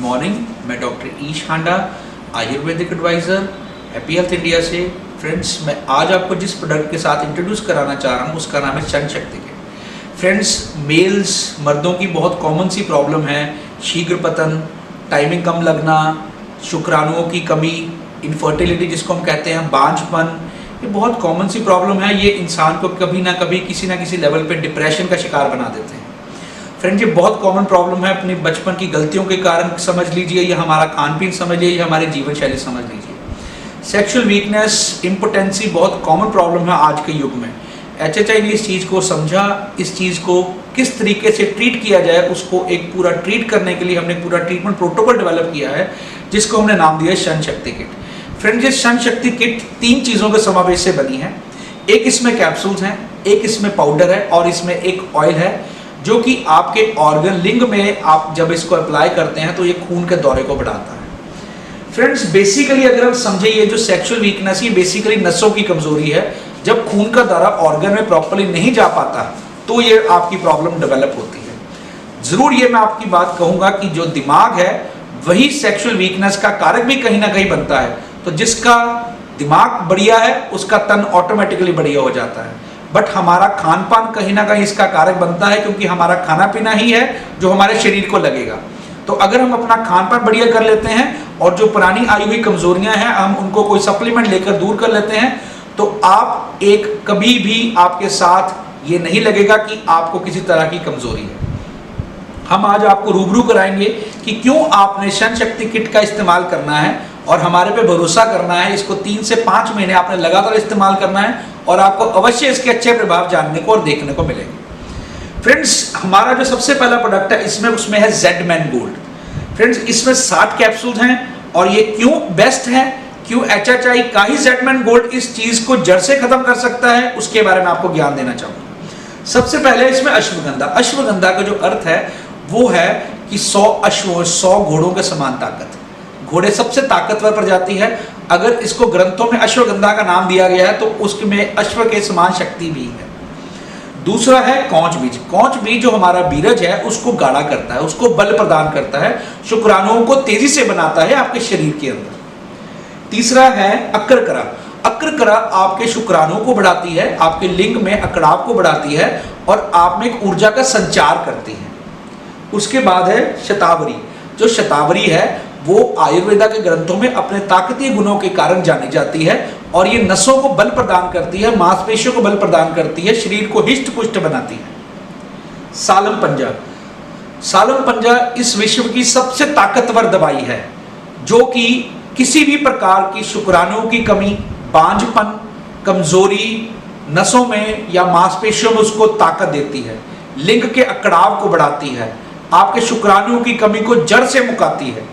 Morning. मैं doctor Ish Handa, Ayurvedic adviser, happy health India से। Friends, मैं आज आपको जिस प्रोडक्ट के साथ इंट्रोड्यूस कराना चाह रहा हूँ उसका नाम है सन शक्ति किट। फ्रेंड्स, मेल्स मर्दों की बहुत कॉमन सी प्रॉब्लम है शीघ्र पतन, टाइमिंग कम लगना, शुक्राणुओं की कमी, इनफर्टिलिटी जिसको हम कहते हैं, बांझपन। ये बहुत कॉमन सी प्रॉब्लम है। ये इंसान को कभी ना कभी किसी ना किसी लेवल पे डिप्रेशन का शिकार बना देते हैं। फ्रेंड्स, ये बहुत कॉमन प्रॉब्लम है। अपनी बचपन की गलतियों के कारण समझ लीजिए, या हमारा खान पीन समझ लीजिए, या हमारी जीवन शैली समझ लीजिए। सेक्सुअल वीकनेस, इम्पोटेंसी बहुत कॉमन प्रॉब्लम है आज के युग में। HHI ने इस चीज़ को समझा, इस चीज़ को किस तरीके से ट्रीट किया जाए उसको एक पूरा ट्रीट करने के लिए हमने पूरा ट्रीटमेंट प्रोटोकॉल डेवलप किया है, जिसको हमने नाम दिया है सन शक्ति किट। फ्रेंड्स, ये सन शक्ति किट 3 चीज़ों के समावेश से बनी है। एक इसमें कैप्सूल्स हैं, एक इसमें पाउडर है और इसमें एक ऑयल है, जो कि आपके ऑर्गन लिंग में आप जब इसको अप्लाई करते हैं तो ये खून के दौरे को बढ़ाता है। फ्रेंड्स, बेसिकली अगर हम समझे, ये जो सेक्सुअल वीकनेस ये बेसिकली नसों की कमजोरी है। जब खून का दौरा ऑर्गन में प्रॉपर्ली नहीं जा पाता तो ये आपकी प्रॉब्लम डेवलप होती है। जरूर ये मैं आपकी बात कहूंगा कि जो दिमाग है वही सेक्सुअल वीकनेस का कारक भी कहीं ना कहीं बनता है। तो जिसका दिमाग बढ़िया है उसका तन ऑटोमेटिकली बढ़िया हो जाता है। बट हमारा खान पान कहीं ना कहीं इसका कारक बनता है, क्योंकि हमारा खाना पीना ही है जो हमारे शरीर को लगेगा। तो अगर हम अपना खान पान बढ़िया कर लेते हैं और जो पुरानी आई हुई कमजोरियां हैं हम उनको कोई सप्लीमेंट लेकर दूर कर लेते हैं, तो आप एक कभी भी आपके साथ ये नहीं लगेगा कि आपको किसी तरह की कमजोरी है। हम आज आपको रूबरू कराएंगे कि क्यों आपने सन शक्ति किट का इस्तेमाल करना है और हमारे पे भरोसा करना है। इसको 3 से 5 महीने आपने लगातार इस्तेमाल करना है और आपको अवश्य इसके अच्छे प्रभाव जानने को और देखने को मिलेंगे। फ्रेंड्स, हमारा जो सबसे पहला प्रोडक्ट है उसमें है जेडमैन गोल्ड। फ्रेंड्स, इसमें 60 कैप्सूल हैं और ये क्यों बेस्ट है, क्यों HHI का ही जेडमैन गोल्ड इस चीज को जड़ से खत्म कर सकता है, उसके बारे में आपको ज्ञान देना चाहूंगा। सबसे पहले इसमें अश्वगंधा। अश्वगंधा का जो अर्थ है वो है कि 100 घोड़ों के समान ताकत। घोड़े सबसे ताकतवर प्रजाति है। अगर इसको ग्रंथों में अश्वगंधा का नाम दिया गया है तो उसमें अश्व के समान शक्ति भी है। दूसरा है कौच बीज। कौच बीज जो हमारा बीरज है उसको गाढ़ा करता है, उसको बल प्रदान करता है, शुक्राणुओं को तेजी से बनाता है आपके शरीर के अंदर। तीसरा है अक्रकरा। अक्रकरा आपके शुक्राणुओं को बढ़ाती है, आपके लिंग में अकड़ाव को बढ़ाती है और आप में एक ऊर्जा का संचार करती है। उसके बाद है शतावरी। जो शतावरी है वो आयुर्वेदा के ग्रंथों में अपने ताकतीय गुणों के कारण जानी जाती है और ये नसों को बल प्रदान करती है, मांसपेशियों को बल प्रदान करती है, शरीर को हिष्ट पुष्ट बनाती है। सालम पंजा। सालम पंजा इस विश्व की सबसे ताकतवर दवाई है, जो कि किसी भी प्रकार की शुक्राणुओं की कमी, बांझपन, कमजोरी, नसों में या मांसपेशियों में उसको ताकत देती है, लिंग के अकड़ाव को बढ़ाती है, आपके शुक्राणुओं की कमी को जड़ से मुकाती है।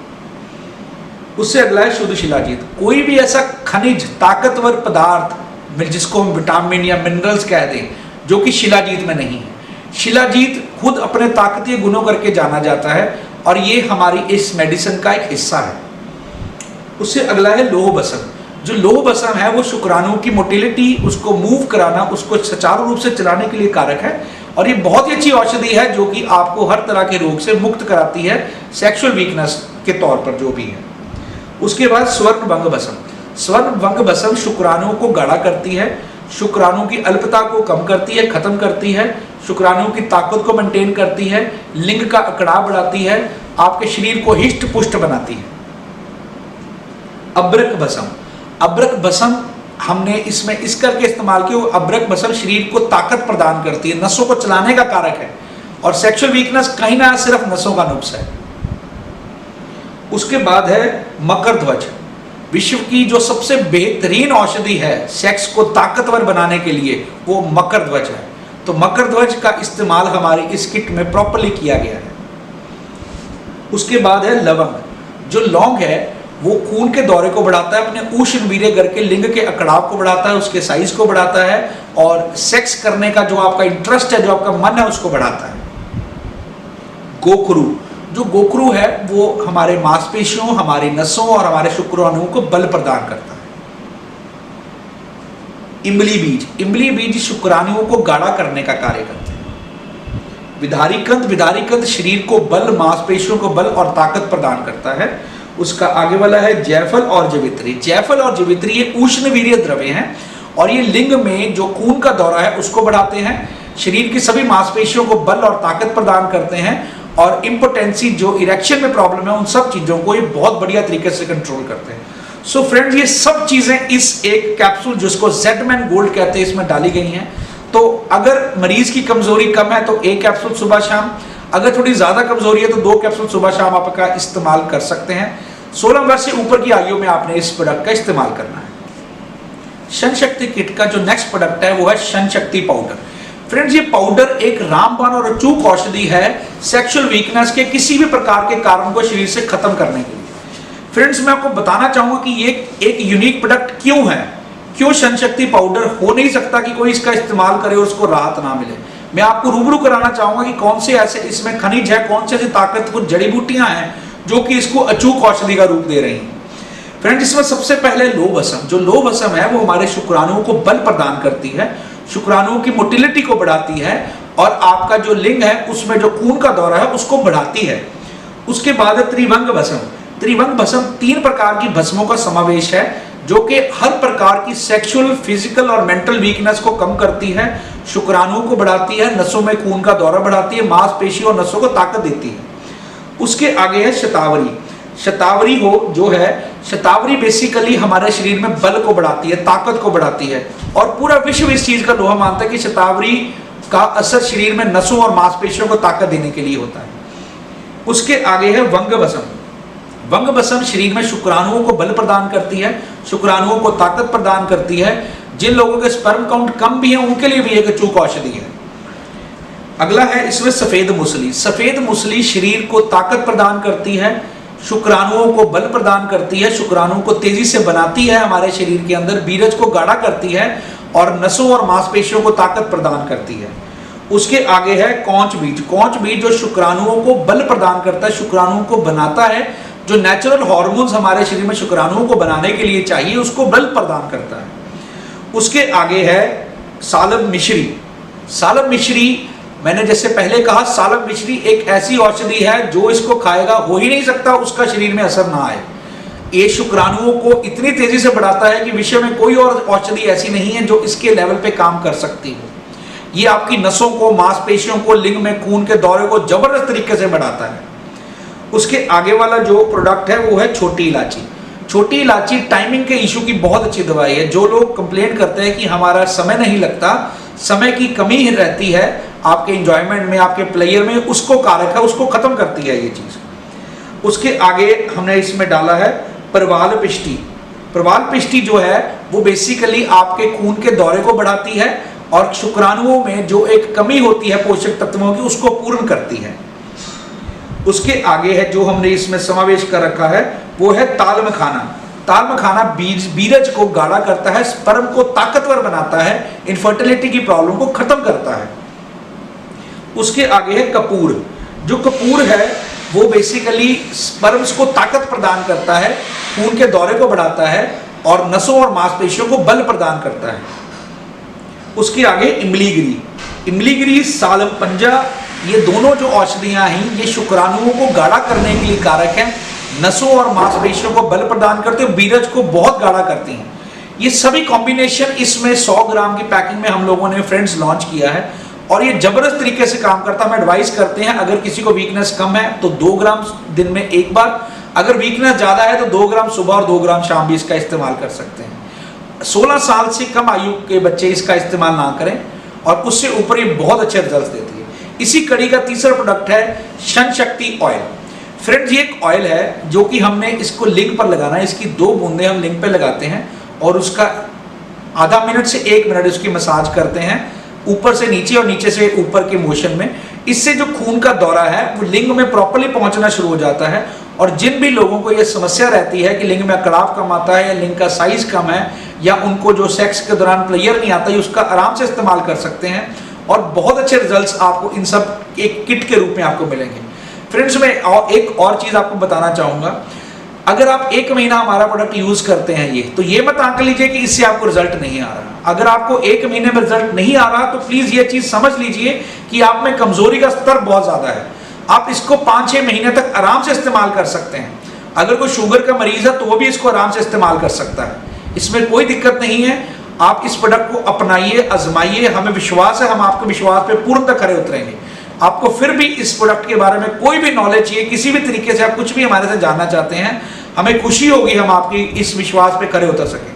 उससे अगला है शुद्ध शिलाजीत। कोई भी ऐसा खनिज ताकतवर पदार्थ जिसको हम विटामिन या मिनरल्स कह दें, जो कि शिलाजीत में नहीं है। शिलाजीत खुद अपने ताकतीय गुणों करके जाना जाता है और ये हमारी इस मेडिसिन का एक हिस्सा है। उससे अगला है लोह बसम। जो लोह बसम है वो शुक्राणुओं की मोटिलिटी, उसको मूव कराना, उसको सुचारू रूप से चलाने के लिए कारक है और ये बहुत ही अच्छी औषधि है जो कि आपको हर तरह के रोग से मुक्त कराती है, सेक्सुअल वीकनेस के तौर पर जो भी है। उसके बाद स्वर्ण भंग भस्म। स्वर्ण भंग भस्म शुक्राणुओं को गाढ़ा करती है, शुक्राणुओं की अल्पता को कम करती है, खत्म करती है, शुक्राणुओं की ताकत को मेंटेन करती है, लिंग का अकड़ाव बढ़ाती है, आपके शरीर को हिष्ट पुष्ट बनाती है। अब्रक भस्म। अब्रक भस्म हमने इसमें इस करके इस्तेमाल किया, अब्रक भस्म शरीर को ताकत प्रदान करती है, नसों को चलाने का कारक है और सेक्सुअल वीकनेस कहीं ना सिर्फ नसों का नुक्स है। उसके बाद है मकर ध्वज। विश्व की जो सबसे बेहतरीन औषधि है सेक्स को ताकतवर बनाने के लिए वो मकर ध्वज है। तो मकर ध्वज का इस्तेमाल हमारी इस किट में प्रॉपर्ली किया गया है। उसके बाद है लवंग। जो लौंग है वो खून के दौरे को बढ़ाता है, अपने उष्ण वीर्य करके लिंग के अकड़ाव को बढ़ाता है, उसके साइज को बढ़ाता है और सेक्स करने का जो आपका इंटरेस्ट है, जो आपका मन है, उसको बढ़ाता है। गोखरू। जो गोखरू है वो हमारे मांसपेशियों, हमारी नसों और हमारे शुक्राणुओं को बल प्रदान करता है। इमली बीज। इमली बीज शुक्राणुओं को गाढ़ा करने का कार्य करते हैं। विदारीकंद शरीर को बल, मांसपेशियों को बल और ताकत प्रदान करता है। उसका आगे वाला है जायफल और जवित्री। जायफल और जवित्री ये उष्णवीर्य द्रव्य हैं और ये लिंग में जो खून का दौरा है उसको बढ़ाते हैं, शरीर की सभी मांसपेशियों को बल और ताकत प्रदान करते हैं और इम्पोटेंसी जो इरेक्शन में प्रॉब्लम है उन सब चीजों को ये बहुत बढ़िया तरीके से कंट्रोल करते हैं। सो फ्रेंड्स, ये सब चीजें इस एक कैप्सूल जिसको जेडमैन गोल्ड कहते हैं इसमें डाली गई हैं। तो अगर मरीज की कमजोरी कम है तो एक कैप्सूल सुबह शाम, अगर थोड़ी ज्यादा कमजोरी है तो 2 कैप्सूल सुबह शाम आपका इस्तेमाल कर सकते हैं। 16 वर्ष से ऊपर की आयु में आपने इस प्रोडक्ट का इस्तेमाल करना है। शन शक्ति किट का जो नेक्स्ट प्रोडक्ट है वो है शन शक्ति पाउडर। फ्रेंड्स, ये पाउडर एक रामबाण और अचूक औषधि है सेक्सुअल वीकनेस के किसी भी प्रकार के कारण को शरीर से खत्म करने के लिए। फ्रेंड्स, मैं आपको बताना चाहूंगा कि ये एक यूनिक प्रोडक्ट क्यों है, क्यों शन शक्ति पाउडर हो नहीं सकता कि कोई इसका इस्तेमाल करे और उसको राहत ना मिले। मैं आपको रूबरू कराना चाहूंगा कि कौन से ऐसे इसमें खनिज है, कौन से ऐसी ताकतवर जड़ी बूटियां हैं जो कि इसको अचूक औषधि का रूप दे रही हैं। फ्रेंड्स, इसमें सबसे पहले लोहभस्म, जो लोहभस्म है वो हमारे शुक्राणुओं को बल प्रदान करती है, शुक्राणुओं की मोटिलिटी को बढ़ाती है और आपका जो लिंग है उसमें जो खून का दौरा है उसको बढ़ाती है। उसके बाद त्रिभंग भस्म। त्रिभंग भस्म 3 प्रकार की भस्मों का समावेश है जो कि हर प्रकार की सेक्सुअल, फिजिकल और मेंटल वीकनेस को कम करती है, शुक्राणुओं को बढ़ाती है, नसों में खून का दौरा बढ़ाती है, मांसपेशी और नसों को ताकत देती है। उसके आगे है शतावरी। शतावरी हो जो है, शतावरी बेसिकली हमारे शरीर में बल को बढ़ाती है, ताकत को बढ़ाती है और पूरा विश्व इस चीज का लोहा मानता है कि शतावरी का असर शरीर में नसों और मांसपेशियों को ताकत देने के लिए होता है। उसके आगे है वंग भस्म। वंग भस्म शरीर में शुक्राणुओं को बल प्रदान करती है, शुक्राणुओं को ताकत प्रदान करती है। जिन लोगों के स्पर्म काउंट कम भी है उनके लिए भी एक अचूक औषधि है। अगला है इसमें सफेद मूसली। सफेद मूसली शरीर को ताकत प्रदान करती है, शुक्राणुओं को बल प्रदान करती है, शुक्राणुओं को तेजी से बनाती है हमारे शरीर के अंदर, बीरज को गाढ़ा करती है और नसों और मांसपेशियों को ताकत प्रदान करती है। उसके आगे है कौंच बीज। कौंच बीज जो शुक्राणुओं को बल प्रदान करता है, शुक्राणुओं को बनाता है, जो नेचुरल हार्मोन्स हमारे शरीर में शुक्राणुओं को बनाने के लिए चाहिए उसको बल प्रदान करता है। उसके आगे है सालब मिश्री। सालब मिश्री, मैंने जैसे पहले कहा, सालब मिश्री एक ऐसी औषधि है जो इसको खाएगा हो ही नहीं सकता उसका शरीर में असर ना आए। ये शुक्राणुओं को इतनी तेजी से बढ़ाता है कि विश्व में कोई और औषधि ऐसी नहीं है जो इसके लेवल पे काम कर सकती हो। ये आपकी नसों को, मांसपेशियों को, लिंग में खून के दौरे को जबरदस्त तरीके से बढ़ाता है। उसके आगे वाला जो प्रोडक्ट है वो है छोटी इलायची। छोटी इलायची टाइमिंग के इशू की बहुत अच्छी दवाई है। जो लोग कंप्लेंट करते हैं कि हमारा समय नहीं लगता, समय की कमी रहती है आपके एंजॉयमेंट में, आपके प्लेयर में, उसको कारक है, उसको खत्म करती है ये चीज। उसके आगे हमने इसमें डाला है प्रवाल पिष्टी। प्रवाल पिष्टी जो है वो बेसिकली आपके खून के दौरे को बढ़ाती है और शुक्राणुओं में जो एक कमी होती है पोषक तत्वों की उसको पूर्ण करती है। उसके आगे है जो हमने इसमें समावेश कर रखा है वो है ताल मखाना। ताल मखाना बीरज को गाढ़ा करता है, स्पर्म को ताकतवर बनाता है, इनफर्टिलिटी की प्रॉब्लम को खत्म करता है। उसके आगे है कपूर। जो कपूर है वो बेसिकली स्पर्म्स को ताकत प्रदान करता है, खून के दौरे को बढ़ाता है और नसों और मांसपेशियों को बल प्रदान करता है। उसके आगे इमलीगिरी। इमलीगिरी, सालम पंजा, ये दोनों जो औषधियां हैं ये शुक्राणुओं को गाढ़ा करने के लिए कारक हैं, नसों और मांसपेशियों को बल प्रदान करते हैं, बीरज को बहुत गाढ़ा करती हैं। ये सभी कॉम्बिनेशन इसमें 100 ग्राम की पैकिंग में हम लोगों ने फ्रेंड्स लॉन्च किया है और ये जबरदस्त तरीके से काम करता है। हम एडवाइस करते हैं अगर किसी को वीकनेस कम है तो 2 ग्राम दिन में एक बार, अगर वीकनेस ज्यादा है तो 2 ग्राम सुबह और 2 ग्राम शाम भी इसका इस्तेमाल कर सकते हैं। 16 साल से कम आयु के बच्चे इसका इस्तेमाल ना करें और उससे ऊपर ये बहुत अच्छे रिजल्ट देती है। इसी कड़ी का तीसरा प्रोडक्ट है शन शक्ति ऑयल। फ्रेंड्स, ये एक ऑयल है जो कि हमने इसको लिंग पर लगाना है। इसकी 2 बूंदे हम लिंग पे लगाते हैं और उसका आधा मिनट से 1 मिनट उसकी मसाज करते हैं ऊपर से नीचे और नीचे से ऊपर के मोशन में। इससे जो खून का दौरा है वो लिंग में प्रॉपर्ली पहुंचना शुरू हो जाता है और जिन भी लोगों को ये समस्या रहती है कि लिंग में अकड़ाव कम आता है या लिंग का साइज कम है या उनको जो सेक्स के दौरान प्लेयर नहीं आता है, उसका आराम से इस्तेमाल कर सकते हैं और बहुत अच्छे रिजल्ट्स आपको इन सब एक किट के रूप में आपको मिलेंगे। फ्रेंड्स, मैं एक और चीज आपको बताना चाहूंगा। अगर आप 1 महीना हमारा प्रोडक्ट यूज करते हैं ये, तो ये मत आंक लीजिए कि इससे आपको रिजल्ट नहीं आ रहा। अगर आपको 1 महीने में रिजल्ट नहीं आ रहा तो प्लीज ये चीज समझ लीजिए कि आप में कमजोरी का स्तर बहुत ज्यादा है। आप इसको 5-6 महीने तक आराम से इस्तेमाल कर सकते हैं। अगर कोई शुगर का मरीज है तो वो भी इसको आराम से इस्तेमाल कर सकता है, इसमें कोई दिक्कत नहीं है। आप इस प्रोडक्ट को अपनाइए, आजमाइए, हमें विश्वास है हम आपके विश्वास पे पूर्णतः खरे उतरेंगे। आपको फिर भी इस प्रोडक्ट के बारे में कोई भी नॉलेज चाहिए, किसी भी तरीके से आप कुछ भी हमारे से जानना चाहते हैं, हमें खुशी होगी हम आपकी इस विश्वास पे खरे उतर सकें।